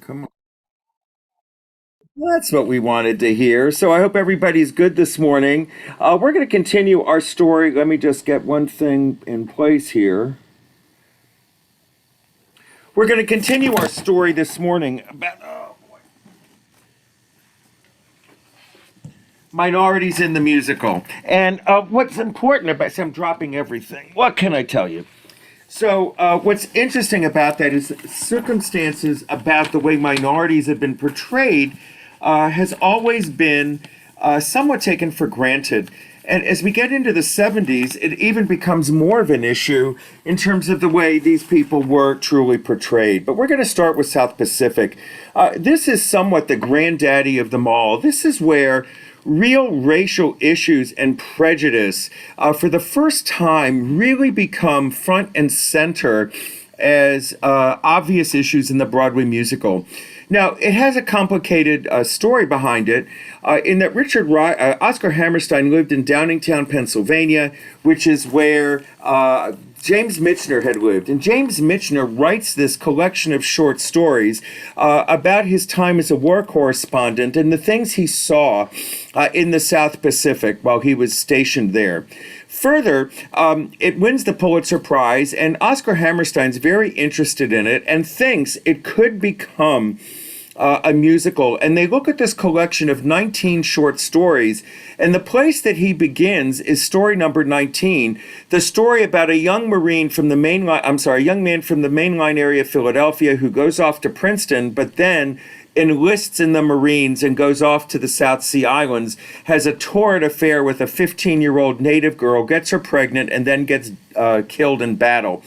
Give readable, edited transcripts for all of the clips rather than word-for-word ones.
Come on. Well, that's what we wanted to hear. So I hope everybody's good this morning. We're going to continue our story. Let me just get one thing in place here. We're going to continue our story this morning about minorities in the musical. And what's important about, see, I'm dropping everything. What can I tell you? So, what's interesting about that is circumstances about the way minorities have been portrayed has always been somewhat taken for granted. And as we get into the 70s, it even becomes more of an issue in terms of the way these people were truly portrayed. But we're going to start with South Pacific. This is somewhat the granddaddy of them all. This is where real racial issues and prejudice, for the first time, really become front and center as obvious issues in the Broadway musical. Now, it has a complicated story behind it, in that Oscar Hammerstein lived in Downingtown, Pennsylvania, which is where James Michener had lived. And James Michener writes this collection of short stories about his time as a war correspondent and the things he saw in the South Pacific while he was stationed there. Further, it wins the Pulitzer Prize, and Oscar Hammerstein's very interested in it and thinks it could become a musical. And they look at this collection of 19 short stories, and the place that he begins is story number 19, the story about a young Marine from the a young man from the mainline area of Philadelphia who goes off to Princeton, but then enlists in the Marines and goes off to the South Sea Islands, has a torrid affair with a 15-year-old native girl, gets her pregnant, and then gets killed in battle.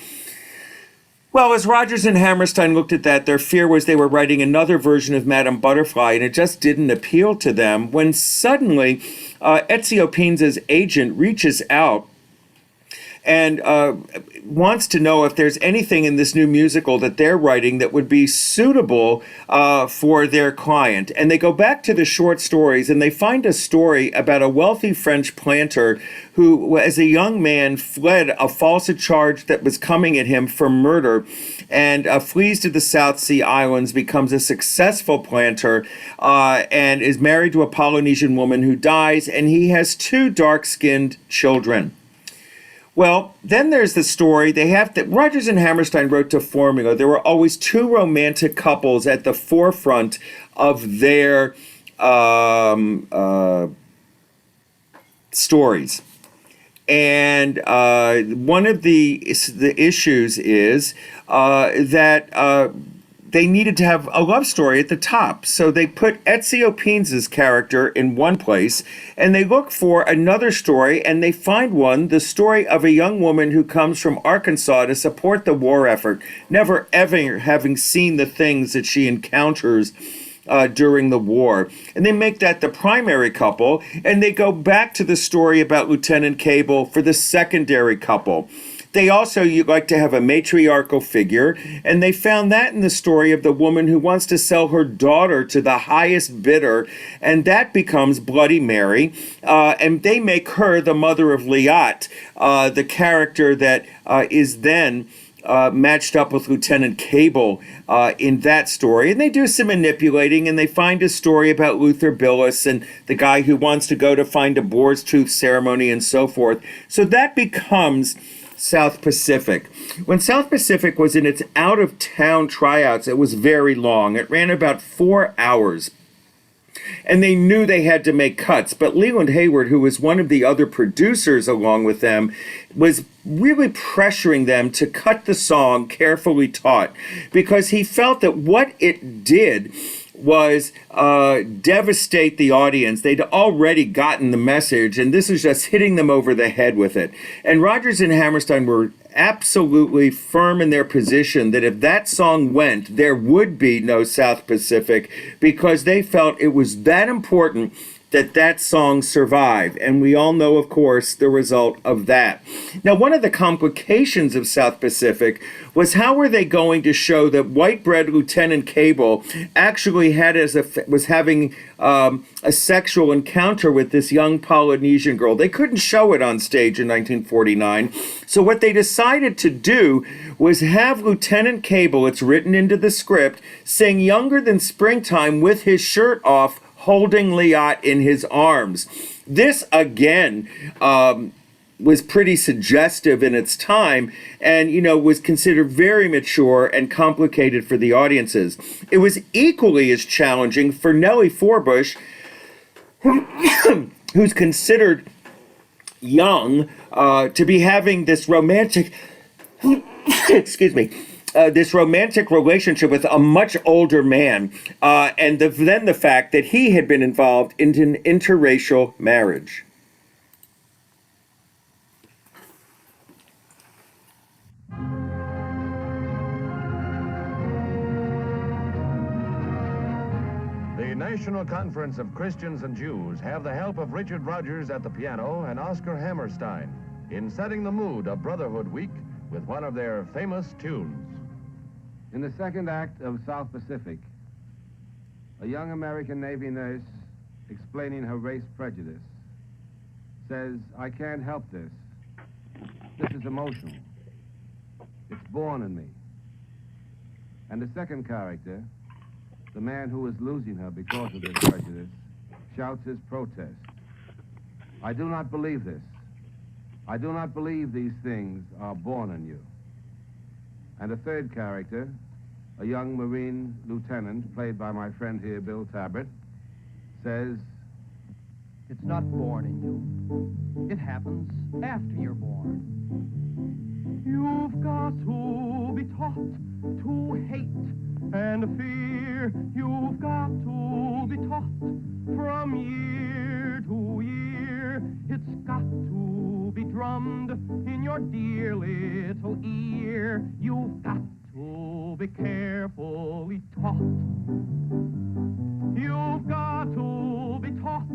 Well, as Rogers and Hammerstein looked at that, their fear was they were writing another version of Madame Butterfly, and it just didn't appeal to them, when suddenly Ezio Pinza's agent reaches out and wants to know if there's anything in this new musical that they're writing that would be suitable for their client. And they go back to the short stories, and they find a story about a wealthy French planter who, as a young man, fled a false charge that was coming at him for murder, and flees to the South Sea Islands, becomes a successful planter, and is married to a Polynesian woman who dies, and he has two dark-skinned children. Well, then there's the story. Rogers and Hammerstein wrote to formula. There were always two romantic couples at the forefront of their stories. And one of the issues is that they needed to have a love story at the top. So they put Ezio Pinza's character in one place, and they look for another story, and they find one, the story of a young woman who comes from Arkansas to support the war effort, never ever having seen the things that she encounters during the war. And they make that the primary couple, and they go back to the story about Lieutenant Cable for the secondary couple. They also like to have a matriarchal figure, and they found that in the story of the woman who wants to sell her daughter to the highest bidder, and that becomes Bloody Mary, and they make her the mother of Liat, the character that is then matched up with Lieutenant Cable in that story. And they do some manipulating, and they find a story about Luther Billis and the guy who wants to go to find a boar's tooth ceremony and so forth. So that becomes South Pacific. When South Pacific was in its out-of-town tryouts, it was very long. It ran about 4 hours. And they knew they had to make cuts. But Leland Hayward, who was one of the other producers along with them, was really pressuring them to cut the song Carefully Taught, because he felt that what it did was devastate the audience. They'd already gotten the message, and this is just hitting them over the head with it. And Rogers and Hammerstein were absolutely firm in their position that if that song went, there would be no South Pacific, because they felt it was that important that song survived. And we all know, of course, the result of that. Now, one of the complications of South Pacific was how were they going to show that white bread Lieutenant Cable actually was having a sexual encounter with this young Polynesian girl. They couldn't show it on stage in 1949. So what they decided to do was have Lieutenant Cable, it's written into the script, sing Younger Than Springtime with his shirt off, holding Liat in his arms. This, again, was pretty suggestive in its time and, was considered very mature and complicated for the audiences. It was equally as challenging for Nellie Forbush, who's considered young, to be having this romantic, this romantic relationship with a much older man, and then the fact that he had been involved in an interracial marriage. The National Conference of Christians and Jews have the help of Richard Rodgers at the piano and Oscar Hammerstein in setting the mood of Brotherhood Week with one of their famous tunes. In the second act of South Pacific, a young American Navy nurse explaining her race prejudice says, "I can't help this. This is emotional. It's born in me." And the second character, the man who is losing her because of this prejudice, shouts his protest. "I do not believe this. I do not believe these things are born in you." And a third character, a young Marine lieutenant, played by my friend here, Bill Tabbert, says, "It's not born in you. It happens after you're born. You've got to be taught to hate and fear. You've got to be taught from year to year. It's got to be drummed in your dear little ear. You've got to be carefully taught. You've got to be taught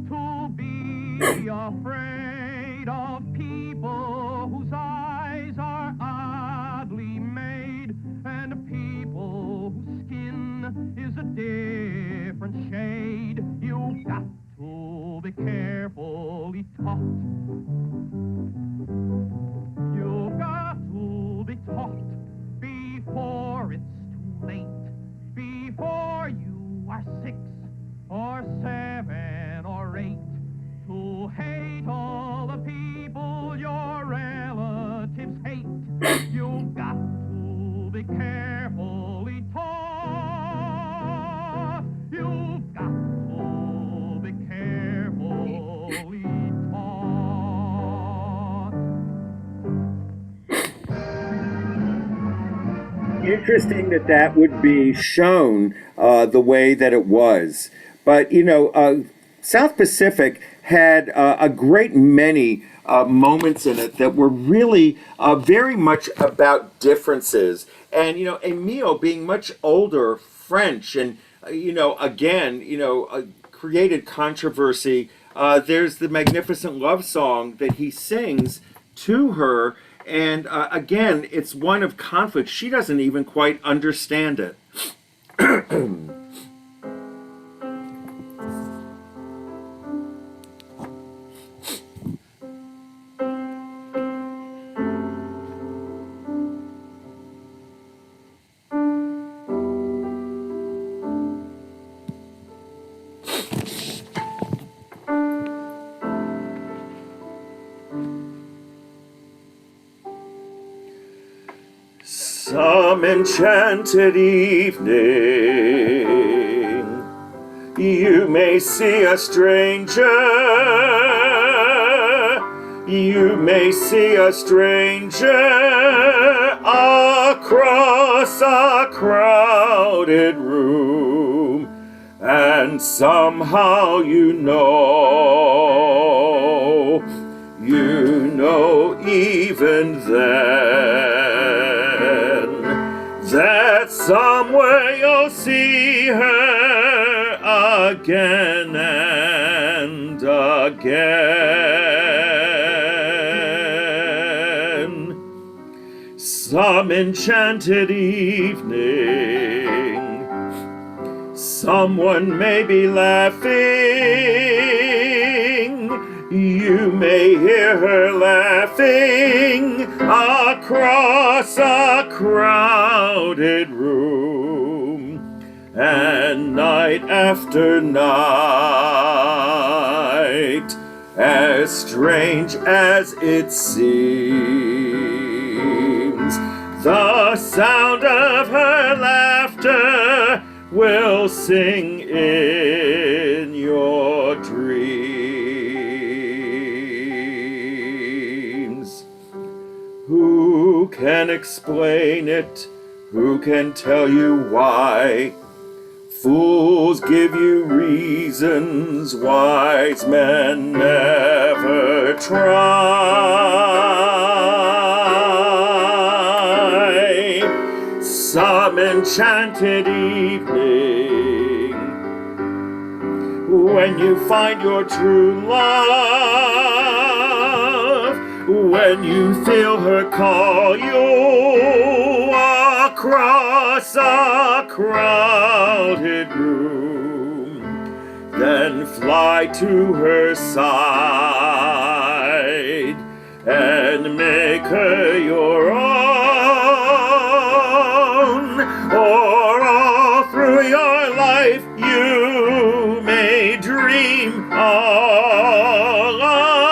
to be afraid of people whose eyes are oddly made, and people whose skin is a different shade. You've got to be carefully taught. You've got to be taught before it's too late, before you are 6 or 7 or 8, to hate all the people your relatives hate. You've got to be carefully taught. You've got to be carefully taught. Interesting that would be shown the way that it was. But, South Pacific had a great many moments in it that were really very much about differences. And, Emile being much older, French, and, created controversy. There's the magnificent love song that he sings to her. And again, it's one of conflict. She doesn't even quite understand it. Some enchanted evening, you may see a stranger. You may see a stranger across a crowded room, and somehow you know even then, that somewhere you'll see her again. and again. Some enchanted evening, someone may be laughing. You may hear her laughing across a crowded room. And night after night, as strange as it seems, the sound of her laughter will sing in your dreams. Who can explain it? Who can tell you why? Fools give you reasons, wise men never try. Some enchanted evening, when you find your true love, when you feel her call you across a crowded room, then fly to her side and make her your own, or all through your life you may dream all alone.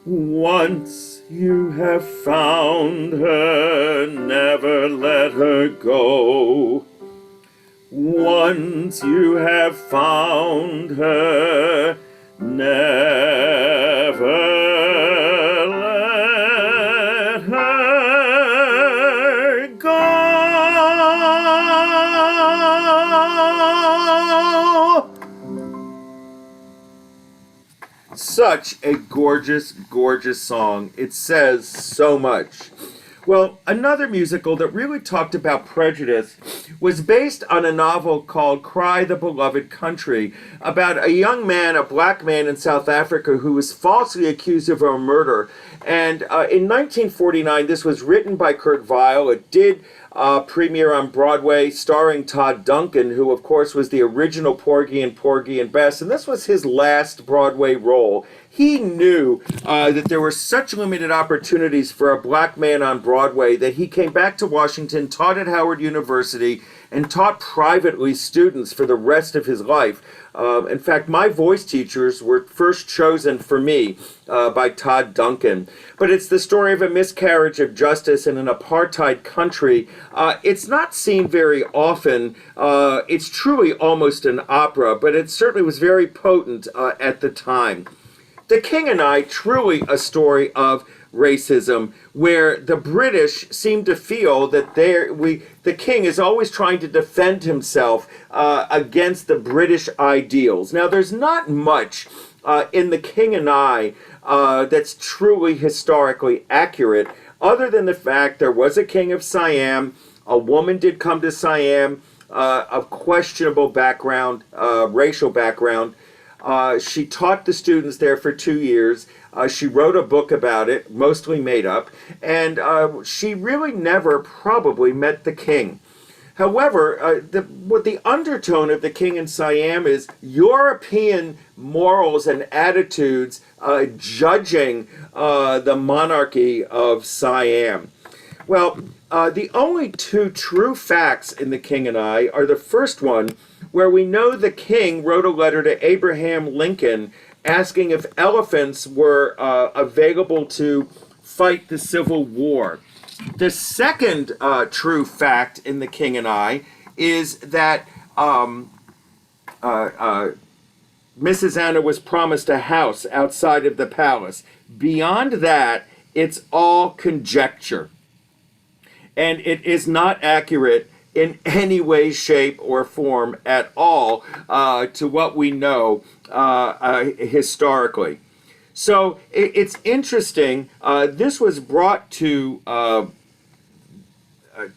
Once you have found her, never let her go. Once you have found her, never let her go. Such a gorgeous, gorgeous song. It says so much. Well, another musical that really talked about prejudice was based on a novel called Cry the Beloved Country, about a young man, a black man in South Africa who was falsely accused of a murder. And in 1949, this was written by Kurt Weill. It did premiere on Broadway, starring Todd Duncan, who, of course, was the original Porgy and Bess. And this was his last Broadway role. He knew that there were such limited opportunities for a black man on Broadway that he came back to Washington, taught at Howard University, and taught privately students for the rest of his life. In fact, my voice teachers were first chosen for me by Todd Duncan. But it's the story of a miscarriage of justice in an apartheid country. It's not seen very often. It's truly almost an opera, but it certainly was very potent at the time. The King and I, truly a story of racism, where the British seem to feel that the king is always trying to defend himself against the British ideals. Now, there's not much in The King and I that's truly historically accurate, other than the fact there was a king of Siam. A woman did come to Siam of questionable background, racial background. She taught the students there for 2 years. She wrote a book about it, mostly made up, and she really never probably met the king. However, the undertone of The King in Siam is European morals and attitudes judging the monarchy of Siam. Well, the only two true facts in The King and I are the first one, where we know the king wrote a letter to Abraham Lincoln asking if elephants were available to fight the Civil War. The second true fact in The King and I is that Mrs. Anna was promised a house outside of the palace. Beyond that, it's all conjecture. And it is not accurate in any way, shape, or form at all to what we know historically. So it's interesting. This was brought to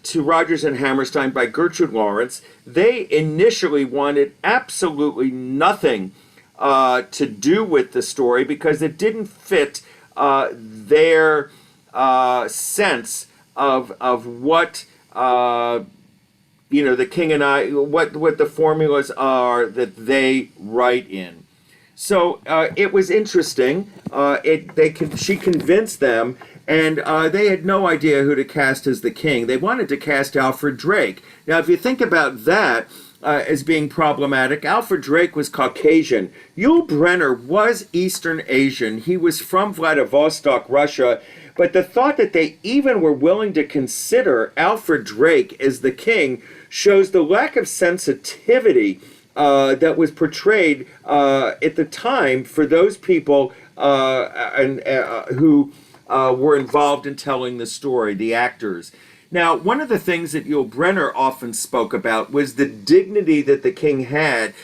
to Rogers and Hammerstein by Gertrude Lawrence. They initially wanted absolutely nothing to do with the story because it didn't fit their sense of what the King and I, what the formulas are that they write in. So it was interesting. She convinced them, and they had no idea who to cast as the king. They wanted to cast Alfred Drake. Now, if you think about that as being problematic, Alfred Drake was Caucasian. Yul Brynner was Eastern Asian. He was from Vladivostok, Russia. But the thought that they even were willing to consider Alfred Drake as the king shows the lack of sensitivity that was portrayed at the time for those people who were involved in telling the story, the actors. Now, one of the things that Yul Brynner often spoke about was the dignity that the king had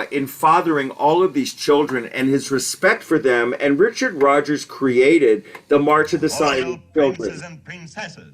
in fathering all of these children and his respect for them. And Richard Rogers created the March of the Silent Children. Princes and princesses.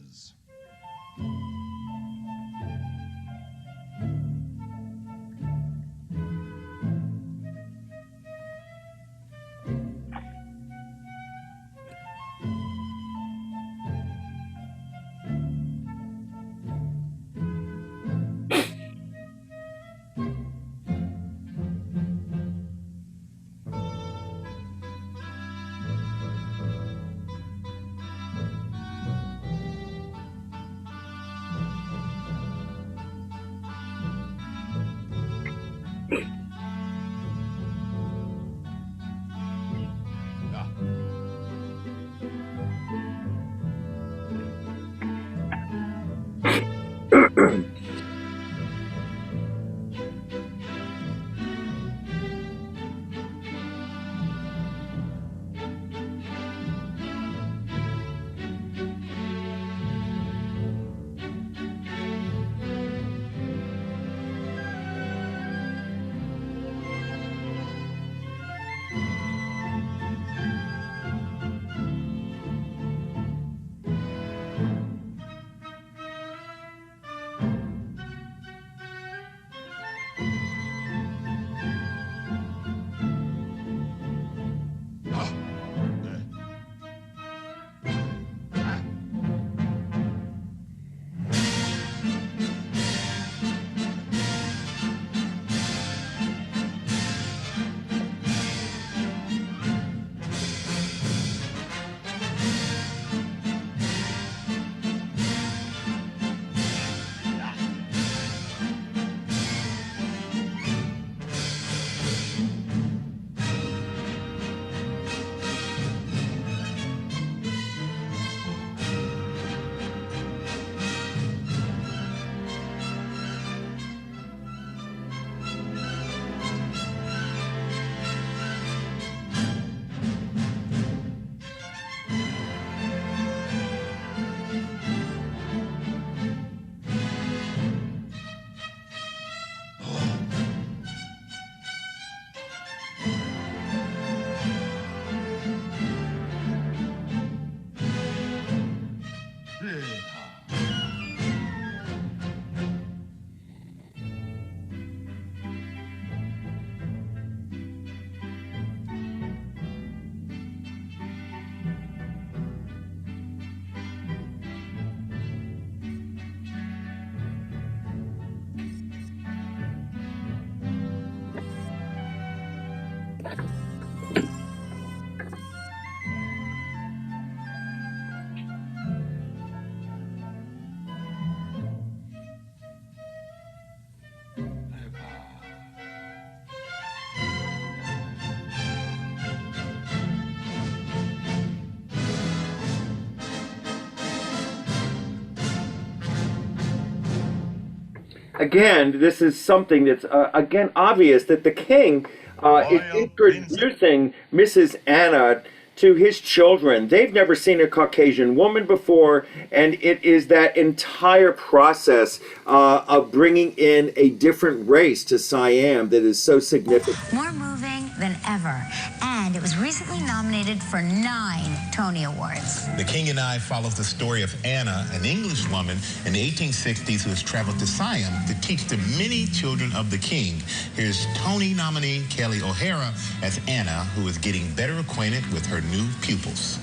Again, this is something that's, again, obvious that the king is introducing Mrs. Anna to his children. They've never seen a Caucasian woman before, and it is that entire process of bringing in a different race to Siam that is so significant. More moving than ever, and it was recently nominated for 9 Tony Tony Awards. The King and I follows the story of Anna, an English woman in the 1860s who has traveled to Siam to teach the many children of the king. Here's Tony nominee Kelly O'Hara as Anna, who is getting better acquainted with her new pupils.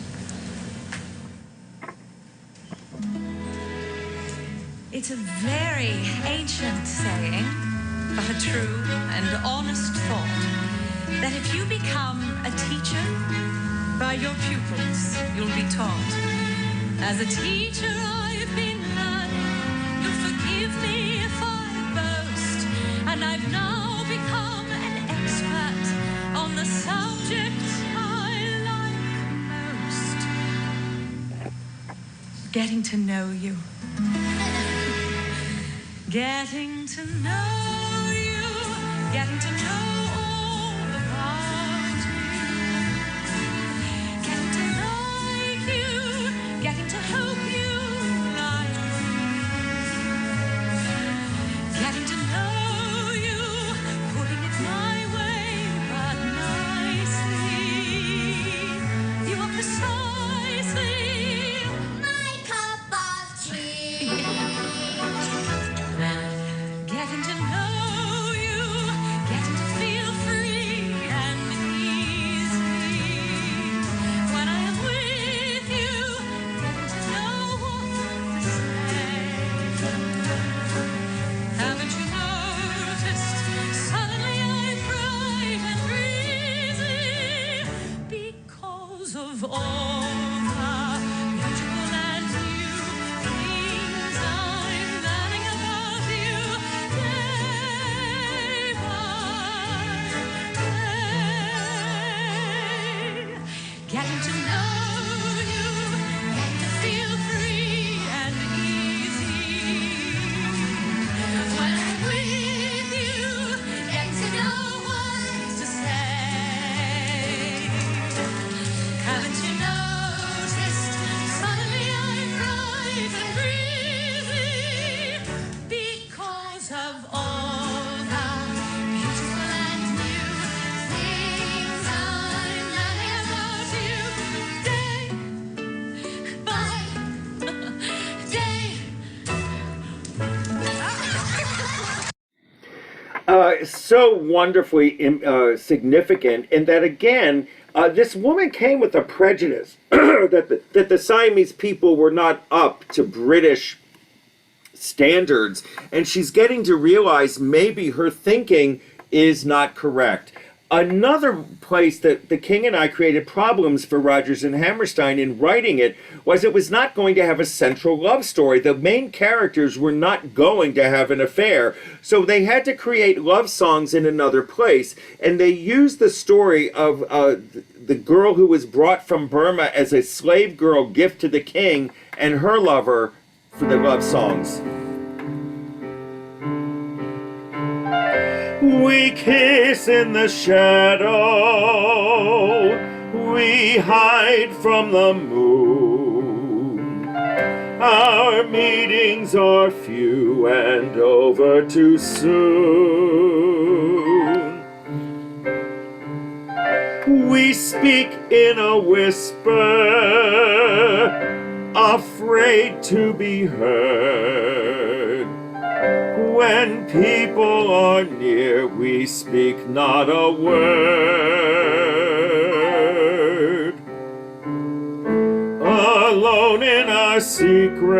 It's a very ancient saying, but a true and honest thought, that if you become a teacher, by your pupils you'll be taught. As a teacher I've been learning, you'll forgive me if I boast, and I've now become an expert on the subject I like most. Getting to know you. Getting to know you, getting to know all about you, getting to like you, getting to hope you like me, getting to know you, putting it my way, but nicely. You are precisely My cup of tea. getting to know you, getting to feel free and easy. When I am with you, getting to know what to say. Haven't you noticed? Suddenly I'm bright and breezy because of all the beautiful and new things I'm learning about you day by day. Getting to know you, getting to feel free and easy. When I'm with you, getting to know what to say. Haven't you noticed? Suddenly I'm bright and breezy because of all the beautiful and new things I'm learning about you day by day. So wonderfully significant in that, again, this woman came with a prejudice that the Siamese people were not up to British standards, and she's getting to realize maybe her thinking is not correct. Another place that The King and I created problems for Rodgers and Hammerstein in writing it was not going to have a central love story. The main characters were not going to have an affair, so they had to create love songs in another place, and they used the story of the girl who was brought from Burma as a slave girl gift to the king and her lover for the love songs. We kiss in the shadow, we hide from the moon. Our meetings are few and over too soon. We speak in a whisper, afraid to be heard. When people are near, we speak not a word. Alone in our secret,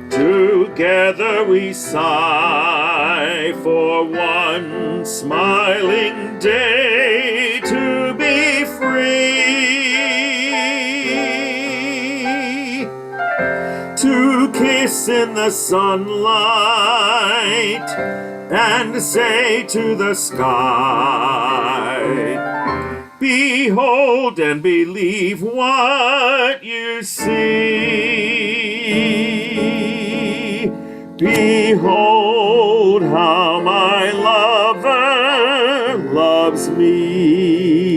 together we sigh for one smiling day to be free. To kiss in the sunlight and say to the sky, behold and believe what you see. Behold how my lover loves me.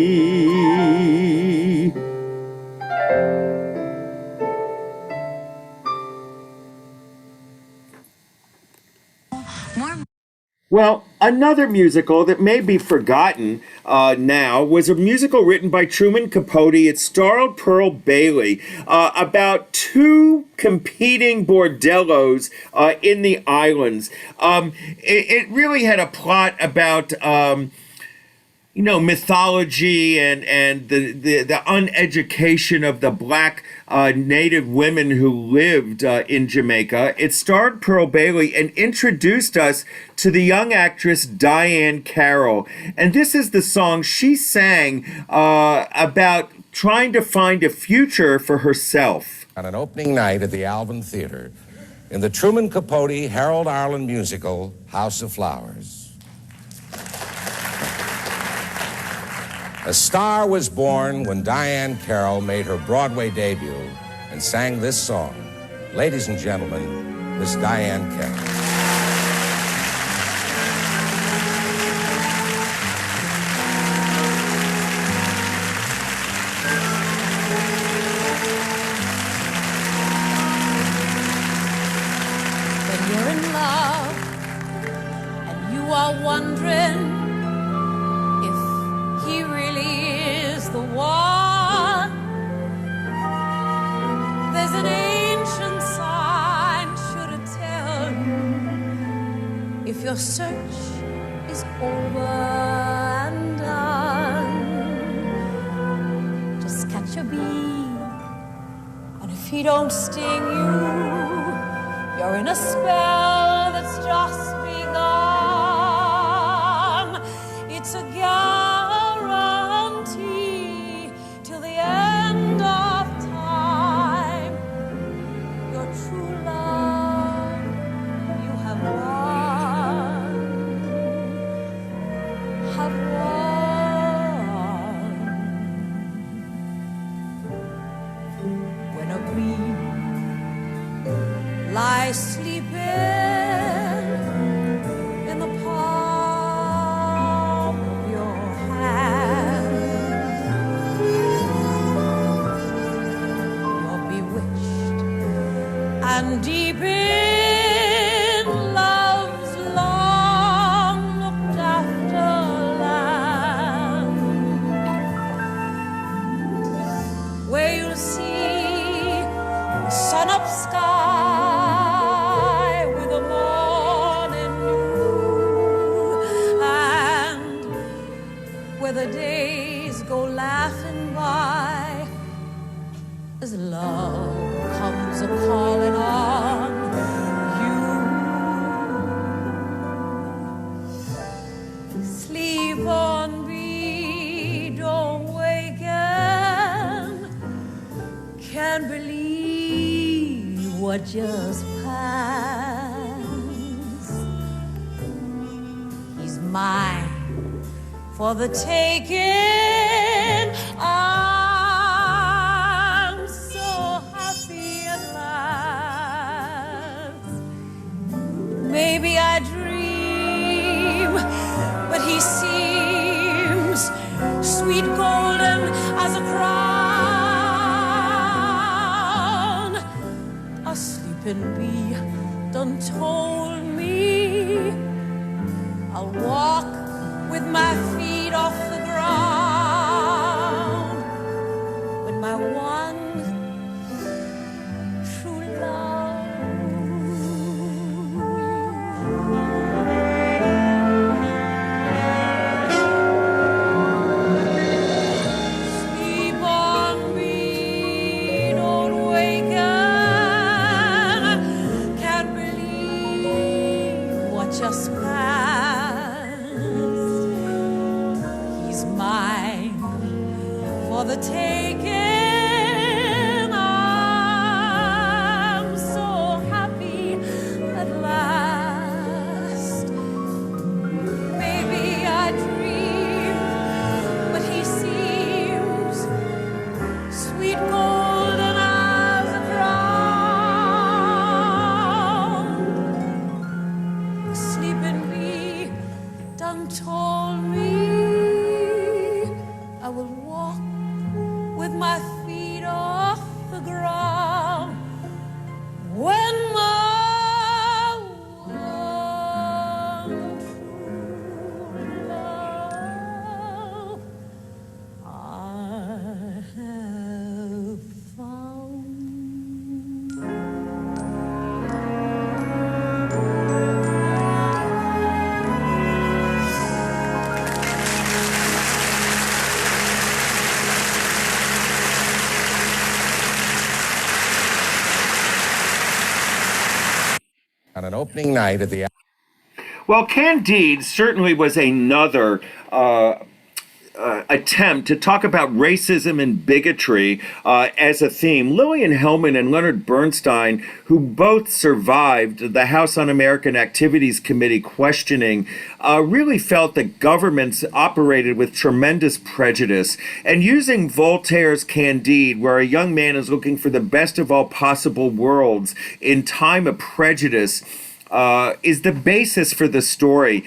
Well, Another musical that may be forgotten now was a musical written by Truman Capote. It starred Pearl Bailey about two competing bordellos in the islands. It really had a plot about mythology and the uneducation of the black native women who lived in Jamaica. It starred Pearl Bailey and introduced us to the young actress Diane Carroll. And this is the song she sang about trying to find a future for herself. On an opening night at the Alvin Theater in the Truman Capote Harold Arlen musical, House of Flowers. A star was born when Diane Carroll made her Broadway debut and sang this song. Ladies and gentlemen, Miss Diane Carroll. When you're in love and you are wondering if he really is the one, there's an ancient sign sure to tell you if your search is over and done. Just catch a bee, and if he don't sting you, you're in a spell that's just begun. It's a guarantee till the end of time. Your true love you have won, have won. When a green lie sleeping in the palm of your hand. You're bewitched and deep in love's long looked after land, where you'll see the sun up sky with the morning new, and where the days go laughing by as love comes a-calling on you. Sleep on me, don't waken, can't believe what just passed. He's mine for the taking. I'm so happy at last. Maybe I dream, but he seems sweet golden as a crown. A sleeping bee done told me I'll walk with my feet off the ground, with my one true love. Sleep on me, don't waken, can't believe what just passed. He's mine on an opening night at the... Well, Candide certainly was another attempt to talk about racism and bigotry as a theme. Lillian Hellman and Leonard Bernstein, who both survived the House Un-American Activities Committee questioning, really felt that governments operated with tremendous prejudice. And using Voltaire's Candide, where a young man is looking for the best of all possible worlds in time of prejudice, is the basis for the story.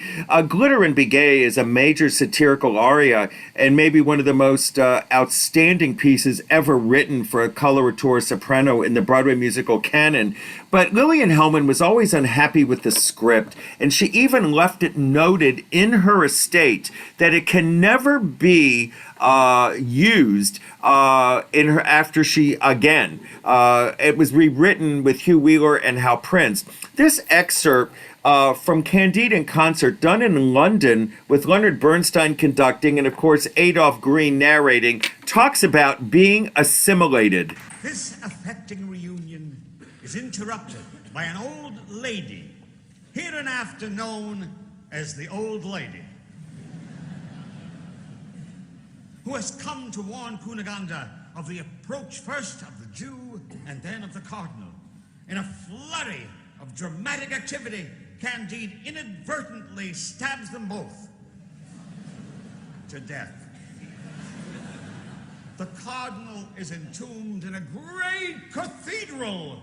Glitter and Begay is a major satirical aria and maybe one of the most outstanding pieces ever written for a coloratura soprano in the Broadway musical canon. But Lillian Hellman was always unhappy with the script, and she even left it noted in her estate that it can never be used in her after she again. It was rewritten with Hugh Wheeler and Hal Prince. This excerpt from Candide in concert, done in London with Leonard Bernstein conducting and, of course, Adolph Green narrating, talks about being assimilated. This affecting reunion is interrupted by an old lady, hereinafter known as the Old Lady, who has come to warn Cunegonde of the approach first of the Jew and then of the Cardinal. In a flurry of dramatic activity, Candide inadvertently stabs them both to death. The Cardinal is entombed in a great cathedral.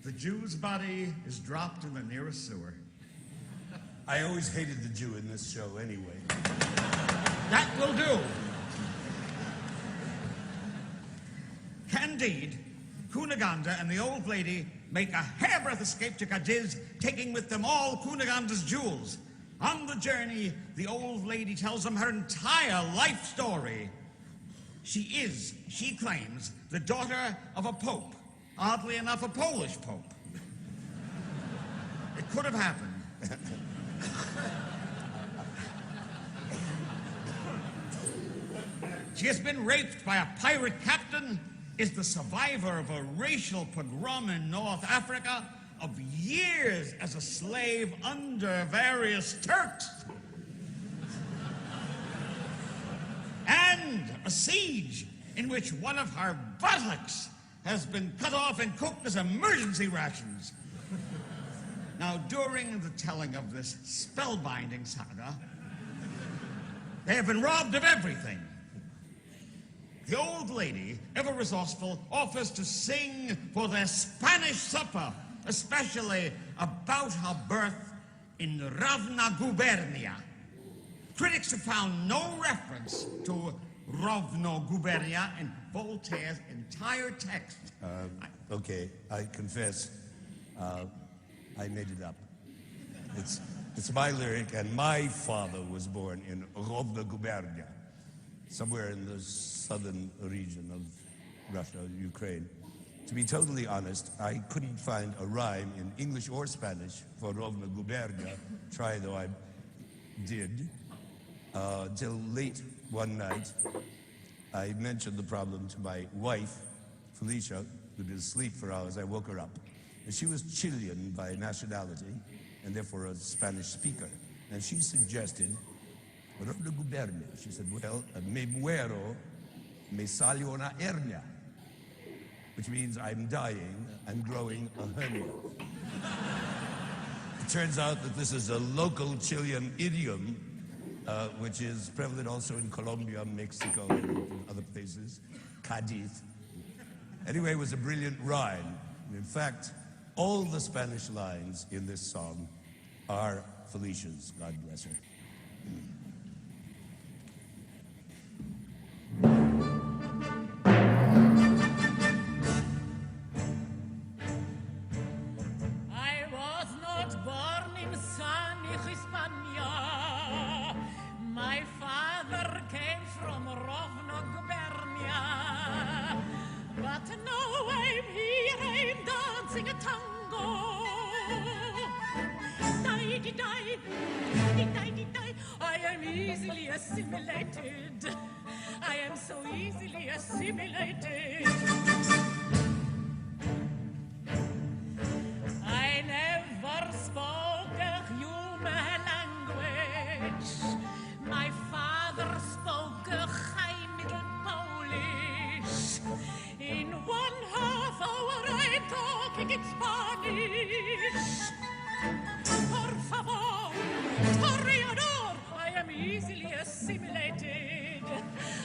The Jew's body is dropped in the nearest sewer. I always hated the Jew in this show anyway. That will do. Candide, Cunegonde, and the old lady make a hairbreadth escape to Cadiz, taking with them all Cunegonde's jewels. On the journey, the old lady tells them her entire life story. She is, she claims, the daughter of a pope. Oddly enough, a Polish pope. It could have happened. She has been raped by a pirate captain, is the survivor of a racial pogrom in North Africa, of years as a slave under various Turks, and a siege in which one of her buttocks has been cut off and cooked as emergency rations. Now, during the telling of this spellbinding saga, they have been robbed of everything. The old lady, ever resourceful, offers to sing for their Spanish supper, especially about her birth in Ravna Gubernia. Critics have found no reference to Rovno Gubernia in Voltaire's entire text. Okay, I confess, I made it up. It's my lyric, and my father was born in Rovno Gubernia, somewhere in the southern region of Russia, Ukraine. To be totally honest, I couldn't find a rhyme in English or Spanish for Rovna Gubernia, try though I did, till late one night. I mentioned the problem to my wife, Felicia, who'd been asleep for hours. I woke her up. And she was Chilean by nationality, and therefore a Spanish speaker. And she suggested, Rovna Gubernia. She said, well, me muero, me salió una hernia, which means I'm dying, I'm growing a hernia. It turns out that this is a local Chilean idiom, which is prevalent also in Colombia, Mexico, and other places, Cadiz. Anyway, it was a brilliant rhyme. And in fact, all the Spanish lines in this song are Felicia's, God bless her. I was not born in sunny Hispania. My father came from Rovno Gubernia. But now I'm here, I'm dancing a tango. Die-di-die, di-die-di-die. I am easily assimilated. I am so easily assimilated. I never talking in Spanish. Por favor, Toreador, I am easily assimilated.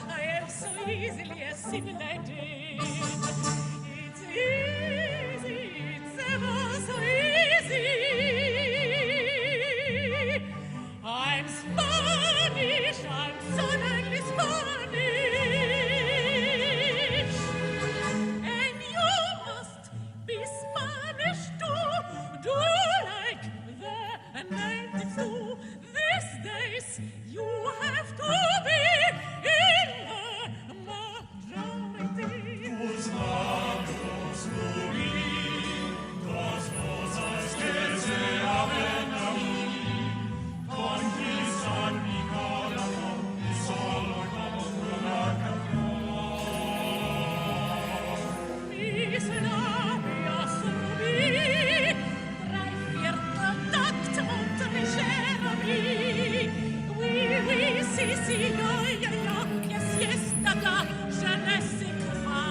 I am so easily assimilated. It's easy, it's ever so easy. I'm Spanish, I'm suddenly Spanish. And you must be Spanish too. Do like the natives do. These days you have to be in the majority. Tus labios rubí, dos cosas que se abren a mí, conquistan mi corazón solo como una canción. Mis labios rubí, drei Viertel Takt und mi cher ami. Oui, oui, si, si, ja, ja, ja, yes, yes, da, je ne sais quoi.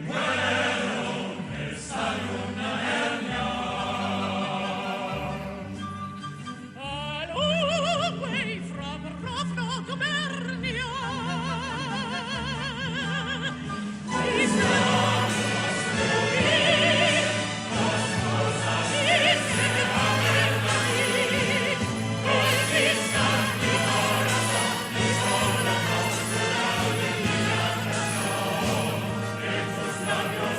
Benguelo, esa luna eterna. A long way from Rovno Gubernia. These labios rubí, dos cosas que se abren a mí, conquistan mi corazón y solo causan una canción. En tus labios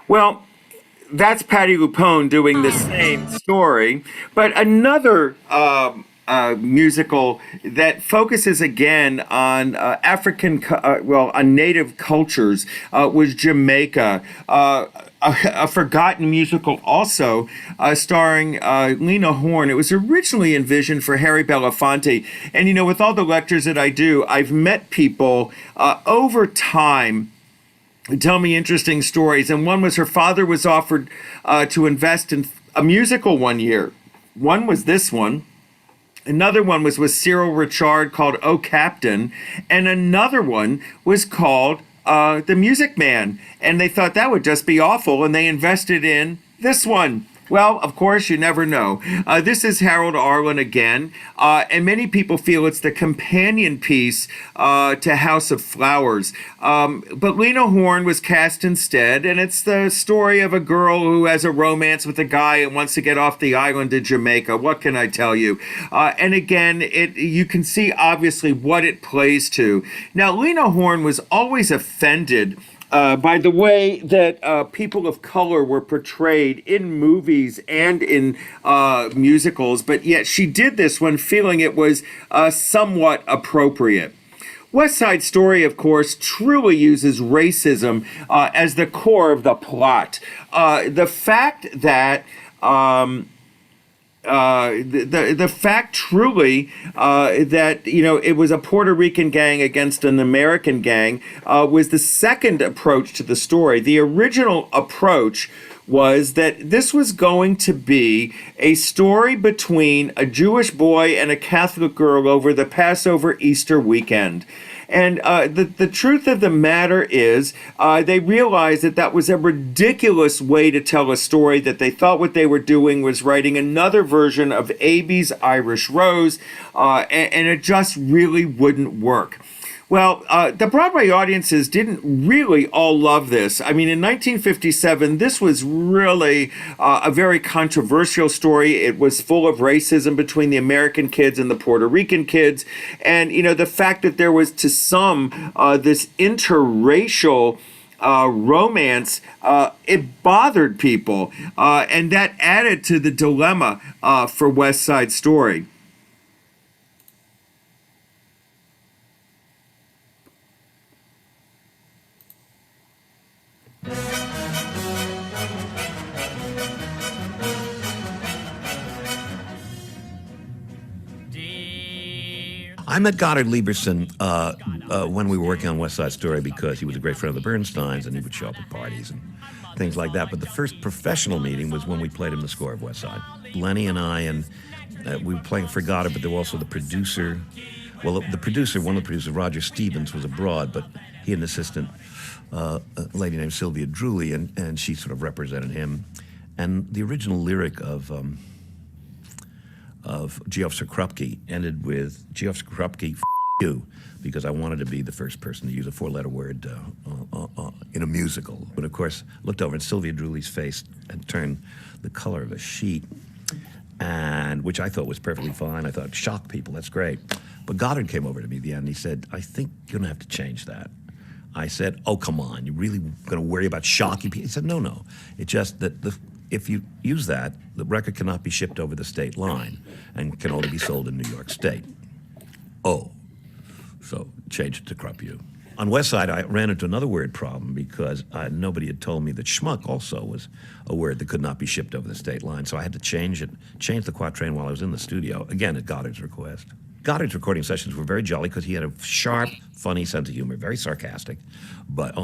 Well, that's Patty Lupone doing the same story, but another musical that focuses again on on native cultures was Jamaica. A forgotten musical also starring Lena Horne. It was originally envisioned for Harry Belafonte. And, you know, with all the lectures that I do, I've met people over time who tell me interesting stories. And one was her father was offered to invest in a musical one year. One was this one. Another one was with Cyril Richard called Oh Captain. And another one was called The Music Man. And they thought that would just be awful. And they invested in this one. Well, of course, you never know. This is Harold Arlen again, and many people feel it's the companion piece to House of Flowers. But Lena Horne was cast instead, and it's the story of a girl who has a romance with a guy and wants to get off the island of Jamaica. What can I tell you? And again, you can see obviously what it plays to. Now, Lena Horne was always offended by the way that people of color were portrayed in movies and in musicals, but yet she did this one feeling it was somewhat appropriate. West Side Story, of course, truly uses racism as the core of the plot. The fact that the fact truly that it was a Puerto Rican gang against an American gang was the second approach to the story. The original approach was that this was going to be a story between a Jewish boy and a Catholic girl over the Passover Easter weekend. And the truth of the matter is, they realized that that was a ridiculous way to tell a story, that they thought what they were doing was writing another version of Abbey's Irish Rose, and it just really wouldn't work. Well, the Broadway audiences didn't really all love this. I mean, in 1957, this was really a very controversial story. It was full of racism between the American kids and the Puerto Rican kids. And, the fact that there was, to some, this interracial romance, it bothered people. And that added to the dilemma for West Side Story. I met Goddard Lieberson when we were working on West Side Story because he was a great friend of the Bernsteins and he would show up at parties and things like that. But the first professional meeting was when we played him the score of West Side. Lenny and I, we were playing for Goddard, but there was also the producer. Well, one of the producers, Roger Stevens, was abroad, but he had an assistant, a lady named Sylvia Drewley, and she sort of represented him. And the original lyric of G. Officer Krupke ended with, G. Officer Krupke, f*** you, because I wanted to be the first person to use a four-letter word in a musical. But of course, looked over and Sylvia Drewley's face had turned the color of a sheet, and which I thought was perfectly fine. I thought, shock people, that's great. But Goddard came over to me at the end and he said, I think you're gonna have to change that. I said, oh, come on, you really gonna worry about shocking people? He said, no. It's just that if you use that, the record cannot be shipped over the state line and can only be sold in New York State. Oh, so change it to Krupp U. On West Side, I ran into another word problem because nobody had told me that schmuck also was a word that could not be shipped over the state line, so I had to change the quatrain while I was in the studio, again at Goddard's request. Goddard's recording sessions were very jolly because he had a sharp, funny sense of humor, very sarcastic, but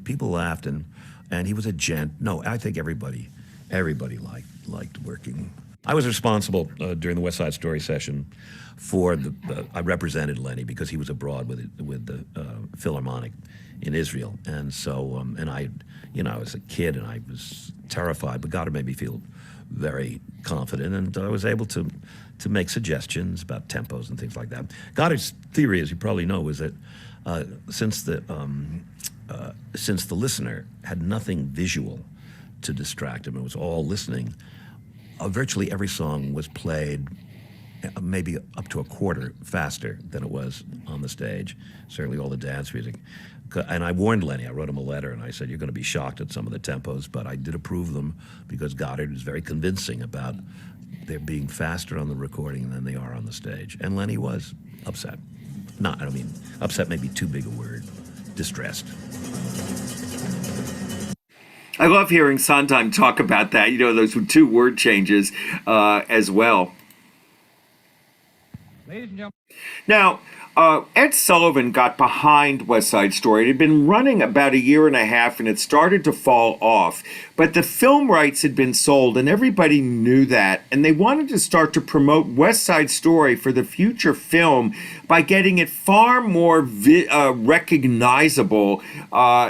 people laughed and he was a gent. No, I think everybody liked working. I was responsible during the West Side Story session for I represented Lenny because he was abroad with the Philharmonic in Israel, and so I was a kid and I was terrified, but Goddard made me feel very confident, and I was able to make suggestions about tempos and things like that. Goddard's theory, as you probably know, was that since the listener had nothing visual to distract him, it was all listening, virtually every song was played maybe up to a quarter faster than it was on the stage, certainly all the dance music. And I warned Lenny, I wrote him a letter, and I said, you're going to be shocked at some of the tempos, but I did approve them because Goddard is very convincing about their being faster on the recording than they are on the stage. And Lenny was upset. Upset may be too big a word. Distressed. I love hearing Sondheim talk about that, those two word changes as well. Ladies and gentlemen. Now, Ed Sullivan got behind West Side Story. It had been running about a year and a half and it started to fall off. But the film rights had been sold and everybody knew that. And they wanted to start to promote West Side Story for the future film by getting it far more recognizable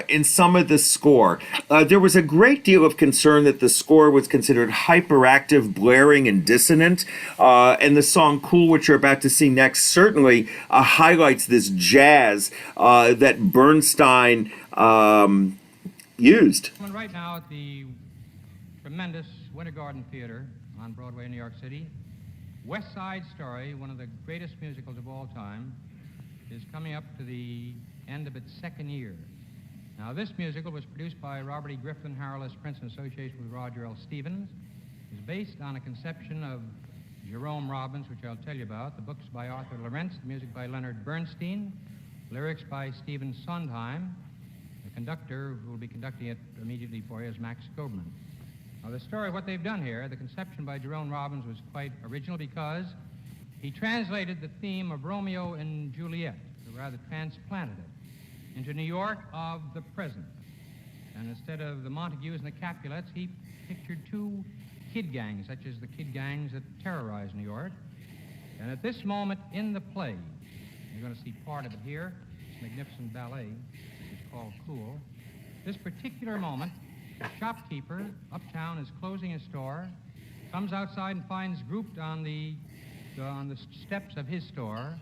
in some of the score. There was a great deal of concern that the score was considered hyperactive, blaring, and dissonant. And the song Cool, which you're about to see next, certainly highlights this jazz that Bernstein used. Right now at the tremendous Winter Garden Theater on Broadway in New York City, West Side Story, one of the greatest musicals of all time, is coming up to the end of its second year. Now, this musical was produced by Robert E. Griffin, Harold S. Prince, in association with Roger L. Stevens. It is based on a conception of Jerome Robbins, which I'll tell you about. The book's by Arthur Lawrence, the music by Leonard Bernstein, lyrics by Stephen Sondheim. The conductor who will be conducting it immediately for you is Max Goldman. Now, the story of what they've done here, the conception by Jerome Robbins was quite original because he translated the theme of Romeo and Juliet, or rather transplanted it, into New York of the present. And instead of the Montagues and the Capulets, he pictured two kid gangs, such as the kid gangs that terrorize New York. And at this moment in the play, you're going to see part of it here, this magnificent ballet, which is called Cool. This particular moment, the shopkeeper uptown is closing his store, comes outside and finds grouped on the steps of his store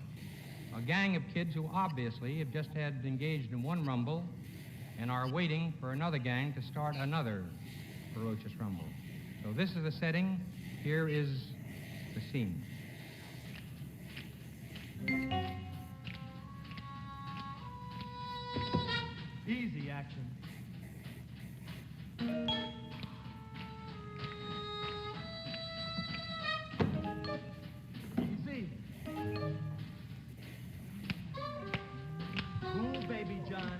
a gang of kids who obviously have just had engaged in one rumble and are waiting for another gang to start another ferocious rumble. So this is the setting. Here is the scene. Easy action. Easy. Cool, baby John.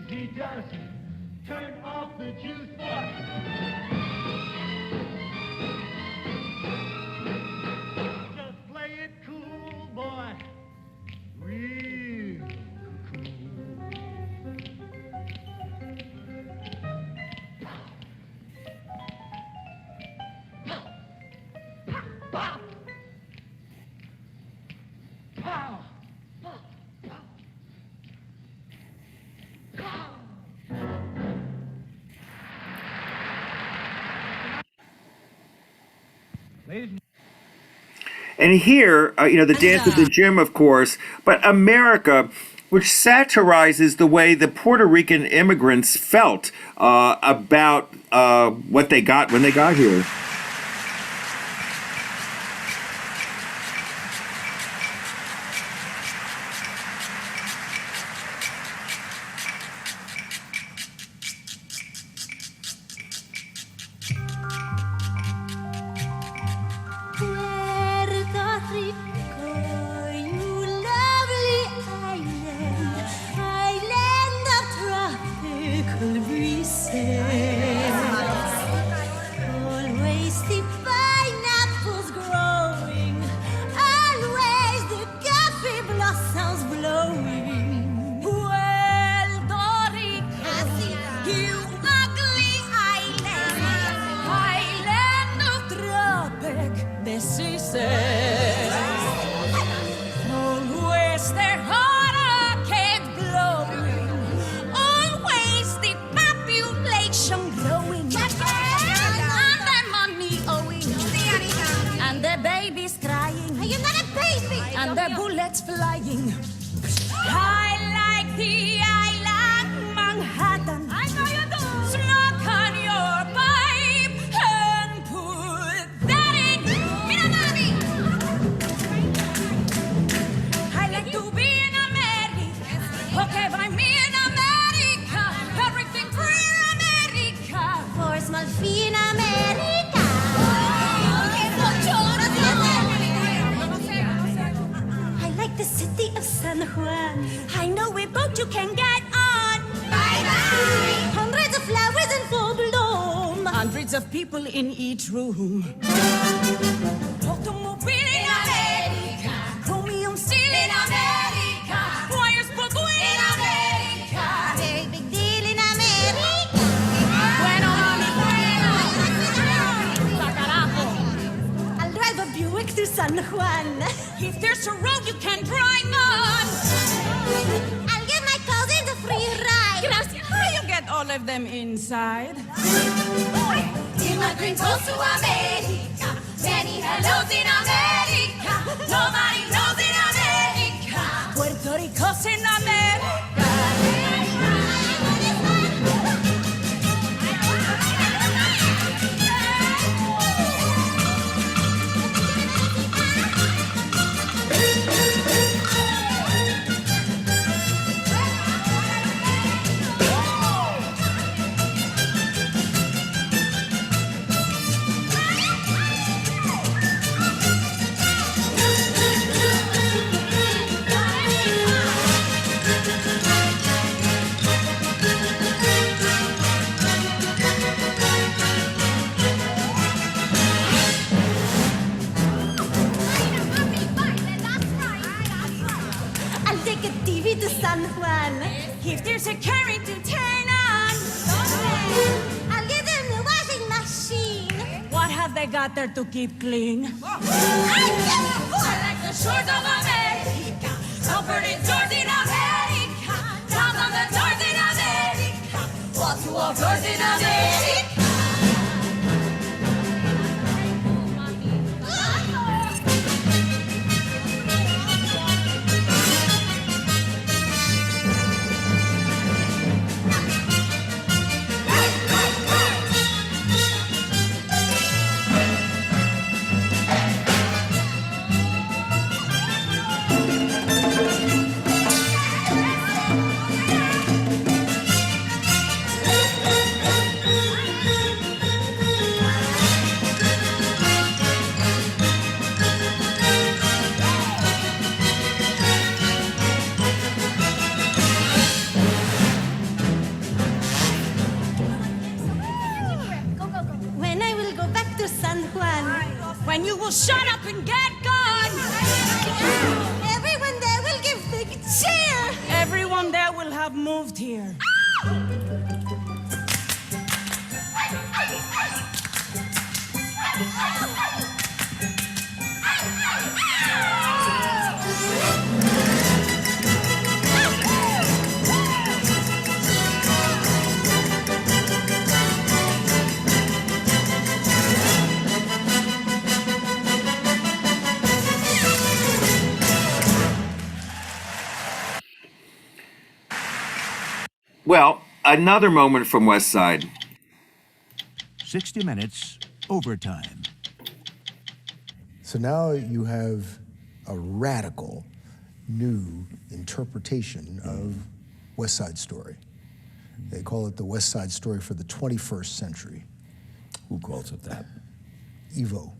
Easy does. Turn off the juice box. Just play it cool, boy. Real cool. Pow! Pow! And here, the dance of the gym, of course, but America, which satirizes the way the Puerto Rican immigrants felt about what they got when they got here. Always Juan. I know a boat you can get on. Bye-bye. Hundreds of flowers in full bloom. Hundreds of people in each room. Automobile in America. Chromium steel in America. Wires put in America. Very big deal in America. Bueno, mami, bueno. Pa' carajo. I'll drive a Buick to San Juan. If there's a road you can drive on. I'll give my cousins a free ride. Gracias. You get all of them inside. Immigrant goes to America. Many hellos in America. Nobody knows in America. Puerto Rico's in America. I'll take a TV to San Juan. If there's a current to turn on. I'll give them the washing machine. What have they got there to keep clean? I like the shores of America. Comforting doors in America. Down on the doors in America. Wall to wall doors in America. When I will go back to San Juan. When you will shut up and get gone. Everyone there will give big cheer. Everyone there will have moved here. Well, another moment from West Side. 60 Minutes overtime. So now you have a radical new interpretation of West Side Story. They call it the West Side Story for the 21st century. Who calls it that? Evo.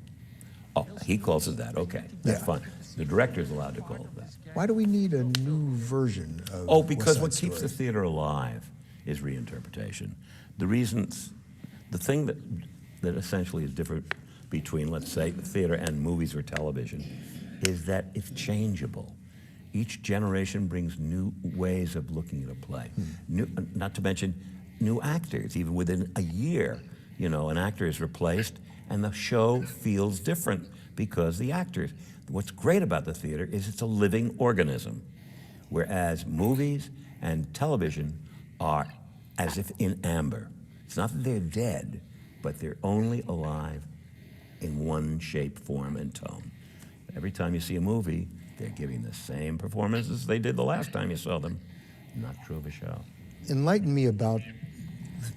Oh, he calls it that. Okay, that's Yeah. fine. The director's allowed to call it that. Why do we need a new version of Oh, because West what Side keeps the Story? theater alive is reinterpretation. The thing that essentially is different between, let's say, theater and movies or television is that it's changeable. Each generation brings new ways of looking at a play. Not to mention new actors. Even within a year, an actor is replaced and the show feels different because the actors. What's great about the theater is it's a living organism, whereas movies and television are as if in amber. It's not that they're dead, but they're only alive in one shape, form, and tone. Every time you see a movie, they're giving the same performances they did the last time you saw them. Not true of a show. Enlighten me about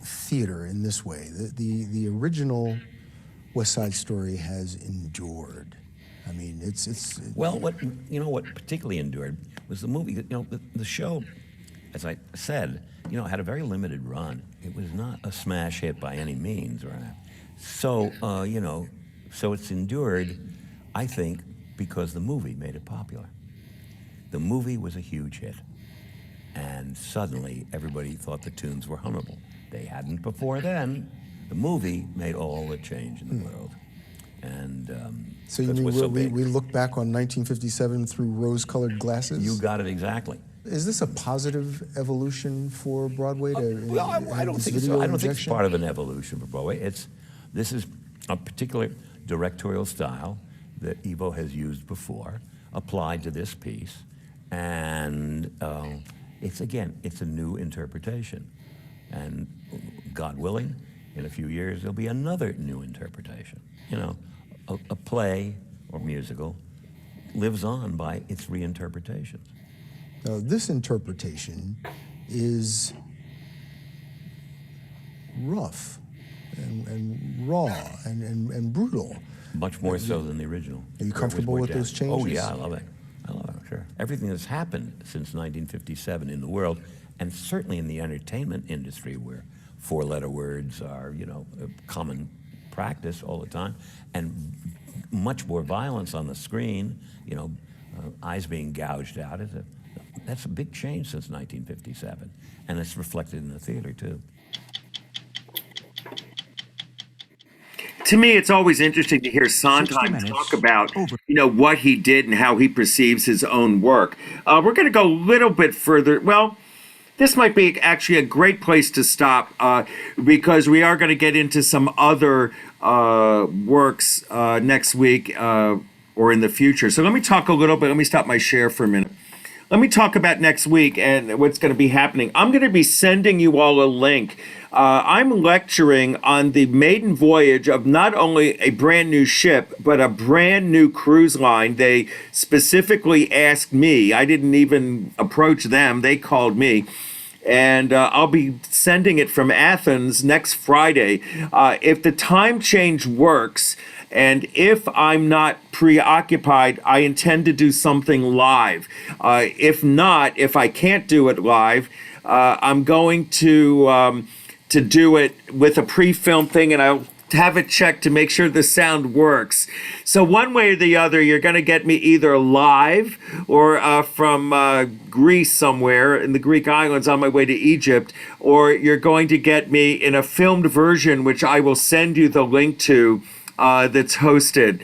theater in this way. The original West Side Story has endured. I mean, it's Well, what particularly endured was the movie. The show, as I said, had a very limited run. It was not a smash hit by any means, right? So, so it's endured, I think, because the movie made it popular. The movie was a huge hit. And suddenly, everybody thought the tunes were hummable. They hadn't before then. The movie made all the change in the world. And so you that's mean what's so big. we look back on 1957 through rose-colored glasses? You got it exactly. Is this a positive evolution for Broadway? Well, I don't think so. I don't think it's part of an evolution for Broadway. This is a particular directorial style that Ivo has used before, applied to this piece, and it's a new interpretation. And God willing, in a few years there'll be another new interpretation. You know, a play or musical lives on by its reinterpretations. Now, this interpretation is rough and raw and brutal. Much more so than the original. Are you comfortable with those changes? Oh, yeah, I love it. Sure. Everything that's happened since 1957 in the world, and certainly in the entertainment industry where four-letter words are, a common practice all the time, and much more violence on the screen, eyes being gouged out. That's a big change since 1957, and it's reflected in the theater, too. To me, it's always interesting to hear Sondheim talk about, what he did and how he perceives his own work. We're going to go a little bit further. Well, this might be actually a great place to stop because we are going to get into some other works next week or in the future. So let me talk a little bit. Let me stop my share for a minute. Let me talk about next week and what's going to be happening. I'm going to be sending you all a link. I'm lecturing on the maiden voyage of not only a brand new ship, but a brand new cruise line. They specifically asked me. I didn't even approach them. They called me. And I'll be sending it from Athens next Friday. If the time change works, and if I'm not preoccupied, I intend to do something live. If not, if I can't do it live, I'm going to do it with a pre-filmed thing, and I'll have it checked to make sure the sound works. So one way or the other, you're going to get me either live or from Greece somewhere in the Greek islands on my way to Egypt, or you're going to get me in a filmed version, which I will send you the link to that's hosted.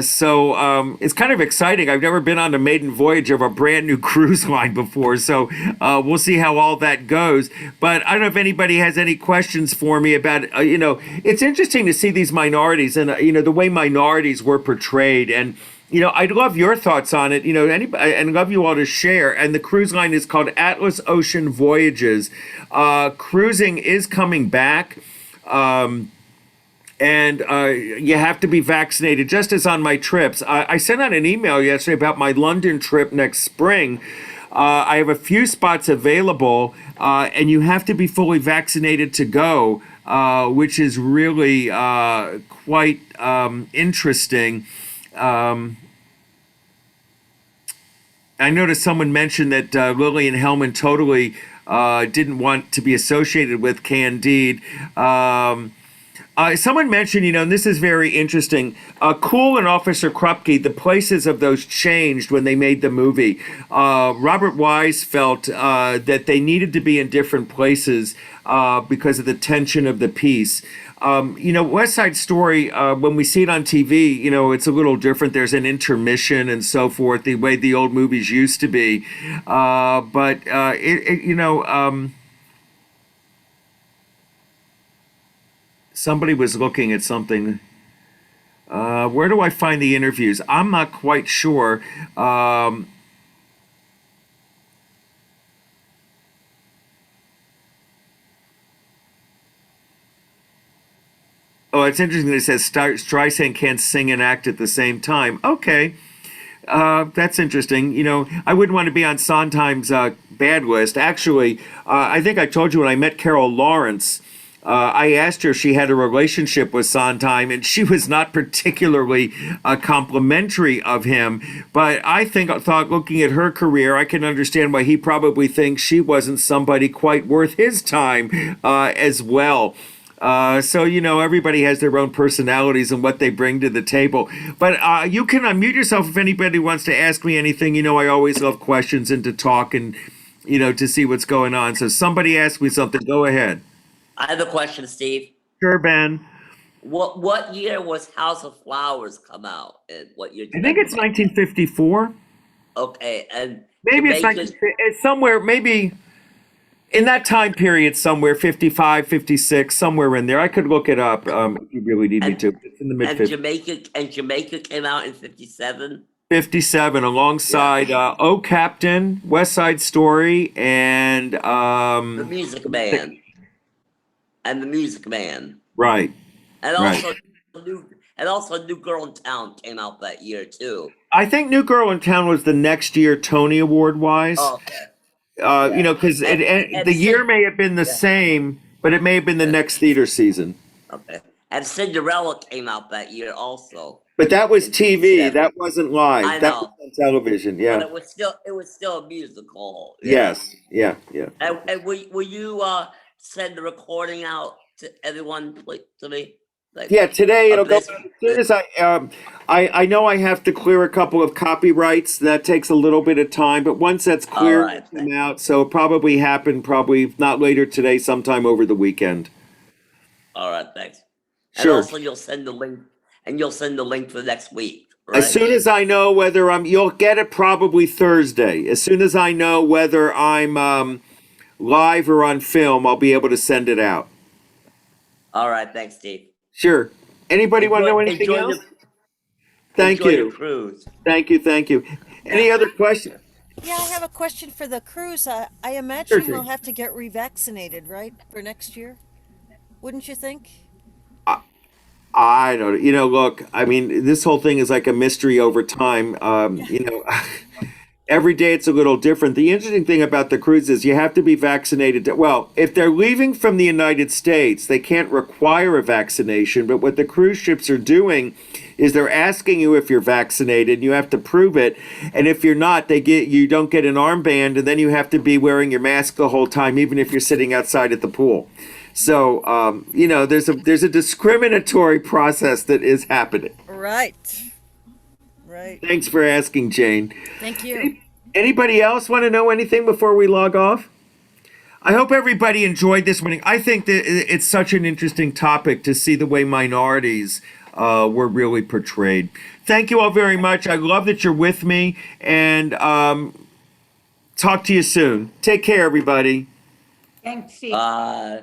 So it's kind of exciting. I've never been on a maiden voyage of a brand new cruise line before, so we'll see how all that goes. But I don't know if anybody has any questions for me about, it's interesting to see these minorities and, the way minorities were portrayed. And, I'd love your thoughts on it, and love you all to share. And the cruise line is called Atlas Ocean Voyages. Cruising is coming back. And you have to be vaccinated, just as on my trips. I sent out an email yesterday about my London trip next spring. I have a few spots available, and you have to be fully vaccinated to go, which is really quite interesting. I noticed someone mentioned that Lillian Hellman totally didn't want to be associated with Candide. Someone mentioned, and this is very interesting, Cool and Officer Krupke, the places of those changed when they made the movie. Robert Wise felt that they needed to be in different places because of the tension of the piece. West Side Story, when we see it on TV, it's a little different. There's an intermission and so forth, the way the old movies used to be. Somebody was looking at something. Where do I find the interviews? I'm not quite sure. Oh, it's interesting that it says Streisand can't sing and act at the same time. Okay. That's interesting. I wouldn't want to be on Sondheim's bad list. Actually, I think I told you when I met Carol Lawrence, I asked her if she had a relationship with Sondheim, and she was not particularly complimentary of him. But I thought looking at her career, I can understand why he probably thinks she wasn't somebody quite worth his time as well. So, everybody has their own personalities and what they bring to the table. But you can unmute yourself if anybody wants to ask me anything. I always love questions and to talk and, to see what's going on. So somebody ask me something. Go ahead. I have a question, Steve. Sure, Ben. What year was House of Flowers come out? And what year? I think it's 1954. Okay, and Maybe it's somewhere, maybe in that time period somewhere, 55, 56, somewhere in there. I could look it up if you really need me to. It's in the mid 50s. And Jamaica came out in 57. 57 alongside Oh Captain, West Side Story, and The Music Man. And The Music Man. Right. And also New Girl in Town came out that year too. I think New Girl in Town was the next year Tony Award wise. Oh, okay. Because the year may have been the same, but it may have been the next theater season. Okay. And Cinderella came out that year also. But that was TV. That wasn't live. I That know. was on television. Yeah. But it was still a musical. Yes. Yeah. And will you send the recording out to everyone, to me? Yeah, today it'll go. this- As soon as I know I have to clear a couple of copyrights. That takes a little bit of time, but once that's clear, right, it'll come out. So it'll probably happen, if not later today, sometime over the weekend. All right, thanks. Sure. And also you'll send the link for next week. Right? As soon as I know whether you'll get it probably Thursday. As soon as I know whether I'm live or on film, I'll be able to send it out. All right, thanks, Steve. Sure. Anybody want to know anything enjoy else? the- Thank enjoy you. your cruise. Thank you. Any other questions? Yeah, I have a question for the cruise. I imagine Sure, we'll Jane. have to get revaccinated, right, for next year? Wouldn't you think? I don't. Look. I mean, this whole thing is like a mystery over time. Every day it's a little different. The interesting thing about the cruise is you have to be vaccinated. Well, if they're leaving from the United States, they can't require a vaccination. But what the cruise ships are doing is they're asking you if you're vaccinated. And you have to prove it. And if you're not, you don't get an armband, and then you have to be wearing your mask the whole time, even if you're sitting outside at the pool. So there's a discriminatory process that is happening. Right. Thanks for asking, Jane. Thank you. Anybody else want to know anything before we log off? I hope everybody enjoyed this morning. I think that it's such an interesting topic to see the way minorities were really portrayed. Thank you all very much. I love that you're with me, and talk to you soon. Take care, everybody. Thanks, Steve. Bye.